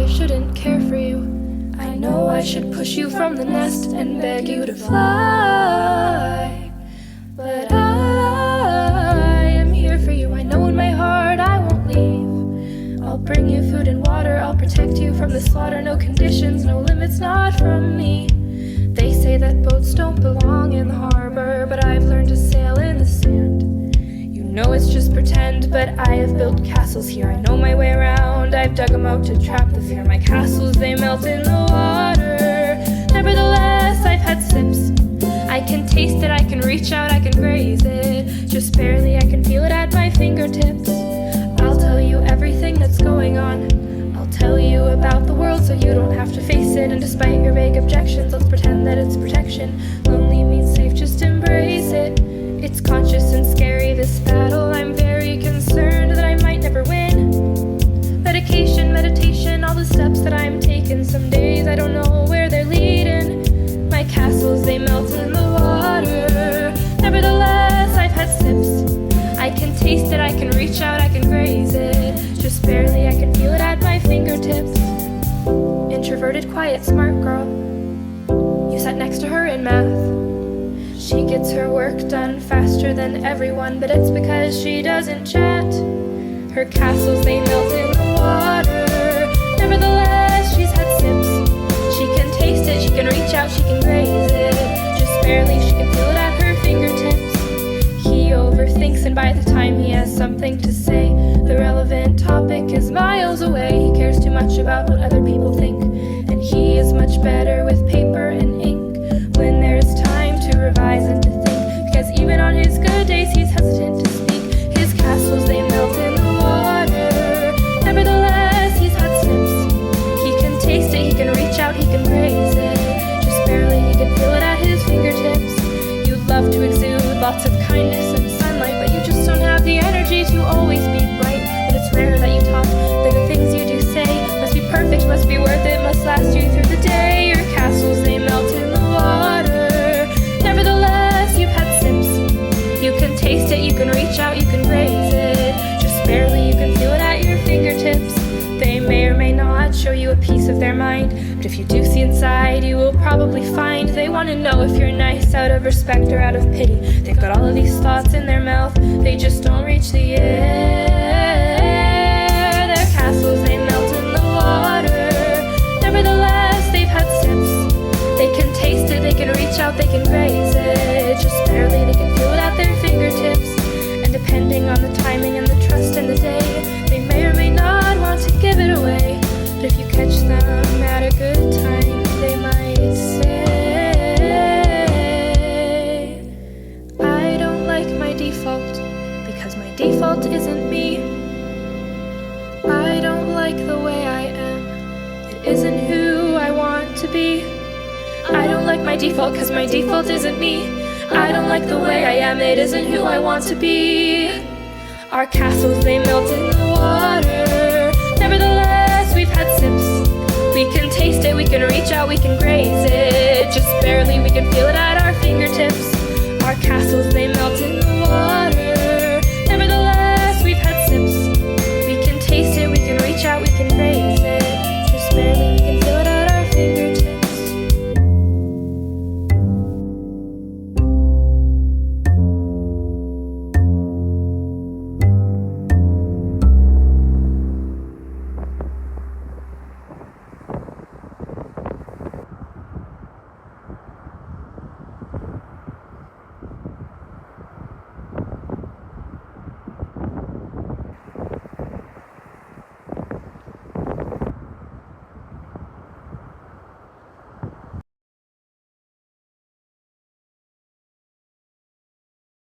I shouldn't care for you. I know I should push you from the nest and beg you to fly. But I am here for you. I know in my heart I won't leave. I'll bring you food and water. I'll protect you from the slaughter. No conditions, no limits, not from me. They say that boats don't belong in the harbor, but I've learned to sail in the sand. You know it's just pretend, but I have built castles here. I know my way around. I've dug them out to trap the fear. My castles, they melt in the water. Nevertheless, I've had sips. I can taste it, I can reach out, I can graze it. Just barely, I can feel it at my fingertips. I'll tell you everything that's going on. I'll tell you about the world so you don't have to face it. And despite your vague objections, let's pretend that it's protection. Lonely means safe, just embrace it. It's conscious and scary, this battle. I'm very concerned that I might never win. Medication, meditation, all the steps that I'm taking. Some days I don't know where they're leading. My castles, they melt in the water. Nevertheless, I've had sips. I can taste it, I can reach out, I can graze it. Just barely, I can feel it at my fingertips. Introverted, quiet, smart girl. You sat next to her in math. She gets her work done faster than everyone, but it's because she doesn't chat. Her castles, they melt in the water. Nevertheless, she's had sips. She can taste it, she can reach out, she can graze it. Just barely, she can feel it at her fingertips. He overthinks, and by the time he has something to say, the relevant topic is miles away. He cares too much about what other people think, and he is much better with paper and ink when there's time to revise and to think. Because even on his good days, he's hesitant to speak. His castles, they melt in the water. Nevertheless, he's had sips. He can taste it, he can reach out, he can graze it. Just barely, he can feel it at his fingertips. You love to exude lots of kindness and sunlight, but you just don't have the energy to always be bright. And it's rare that you talk, that the things you do say must be perfect, must be worth it, must last you through the day. Your castles, they melt in the water. Nevertheless, you've had sips. You can taste it, you can reach out, you can graze it. Just barely, you can feel it at your fingertips. They may or may not show you a piece of their mind, but if you do see inside, you will probably find they want to know if you're nice out of respect or out of pity. They've got all of these thoughts in their mouth, they just don't reach the air. Their castles, they melt in the water. Nevertheless, they've had sips. They can taste it, they can reach out, they can graze it. Just barely, they can feel it at their fingertips. And depending on the timing and the trust in the day, they may or may not want to give it away. But if you catch them at a good time, they might say, I don't like my default, because my default isn't me. I don't like the way I am, it isn't who I want to be. I don't like my default, cause my default isn't me. I don't like the way I am, it isn't who I want to be. Our castles, they melt in the water. Nevertheless, we've had sips. We can taste it, we can reach out, we can graze it. Just barely, we can feel it at our fingertips. Our castles,